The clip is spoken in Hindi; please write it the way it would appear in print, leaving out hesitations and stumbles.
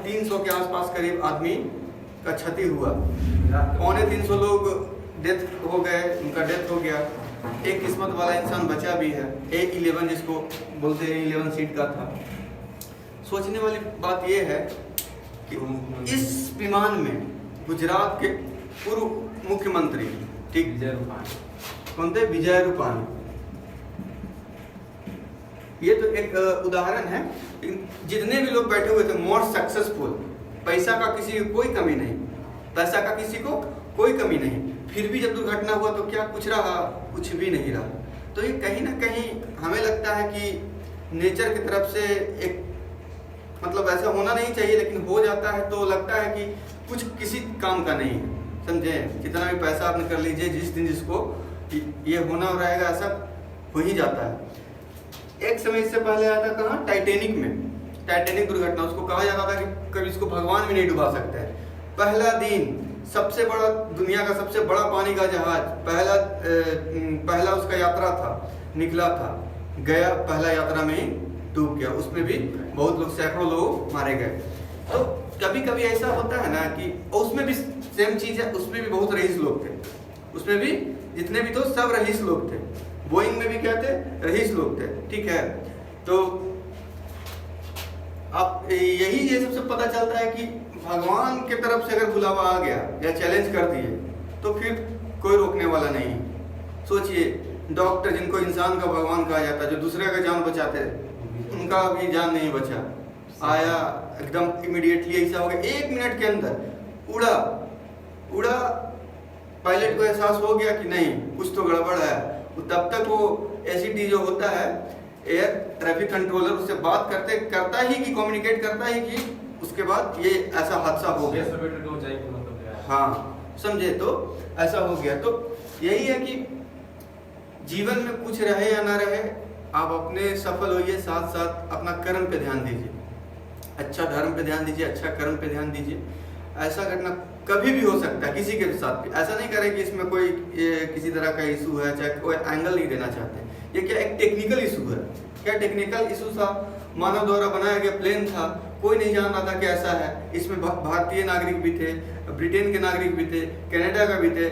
300 के आसपास करीब आदमी का क्षति हुआ। 350 लोग डेथ हो गए, उनका डेथ हो गया। एक किस्मत वाला इंसान बचा भी है, A11 जिसको बोलते हैं, 11 सीट का था। सोचने वाली बात यह है कि इस विमान में गुजरात के पूर्व मुख्यमंत्री, ठीक, कौन थे, विजय रूपाणी। ये तो एक उदाहरण है। जितने भी लोग बैठे हुए थे मोस्ट सक्सेसफुल, पैसा का किसी को कोई कमी नहीं, पैसा का किसी को कोई कमी नहीं, फिर भी जब दुर्घटना हुआ तो क्या कुछ रहा, कुछ भी नहीं रहा। तो ये कहीं ना कहीं हमें लगता है कि नेचर की तरफ से एक, मतलब ऐसा होना नहीं चाहिए, लेकिन हो जाता है तो लगता है कि कुछ किसी काम का नहीं है, समझे। कितना भी पैसा आपने कर लीजिए, जिस दिन जिसको ये होना रहेगा ऐसा हो ही जाता है। एक समय इससे पहले आया था कहाँ, टाइटैनिक में, टाइटैनिक दुर्घटना। उसको कहा जाता था कि कभी इसको भगवान भी नहीं डुबा सकते हैं। पहला दिन, सबसे बड़ा, दुनिया का सबसे बड़ा पानी का जहाज, पहला उसका यात्रा था, निकला था, गया, पहला यात्रा में ही डूब गया। उसमें भी बहुत लोग, सैकड़ों लोग मारे गए। तो कभी कभी ऐसा होता है ना कि उसमें भी सेम चीज है, उसमें भी बहुत रईस लोग थे, उसमें भी जितने भी तो सब रईस लोग थे। बोइंग में भी क्या थे, रईस लोग थे, ठीक है। तो अब यही ये सबसे पता चलता है कि भगवान की तरफ से अगर बुलावा आ गया या चैलेंज कर दिए तो फिर कोई रोकने वाला नहीं। सोचिए, डॉक्टर जिनको इंसान का भगवान कहा जाता है, जो दूसरे का जान बचाते, उनका अभी जान नहीं बचा। आया एकदम इमीडिएटली, ऐसा हो गया 1 मिनट के अंदर उड़ा। पायलट को एहसास हो गया कि नहीं, कुछ तो गड़बड़ है। तब तक वो एसीटी जो होता है, एयर ट्रैफिक कंट्रोलर, उससे बात करता ही कि कम्युनिकेट करता ही कि उसके बाद ये ऐसा हादसा हो गया। हाँ, समझे, तो ऐसा हो गया। तो यही है कि जीवन में कुछ रहे या ना रहे, आप अपने सफल होइए, साथ साथ अपना कर्म पे ध्यान दीजिए, अच्छा धर्म पे ध्यान दीजिए, अच्छा कर्म पे ध्यान दीजिए। ऐसा घटना कभी भी हो सकता है, किसी के भी साथ भी। ऐसा नहीं करें कि इसमें कोई किसी तरह का इशू है, चाहे कोई एंगल नहीं देना चाहते। ये क्या एक टेक्निकल इशू है, क्या टेक्निकल इशू था, मानव द्वारा बनाया गया प्लेन था, कोई नहीं जान रहा था कि ऐसा है। इसमें भारतीय नागरिक भी थे, ब्रिटेन के नागरिक भी थे, कनाडा का भी थे।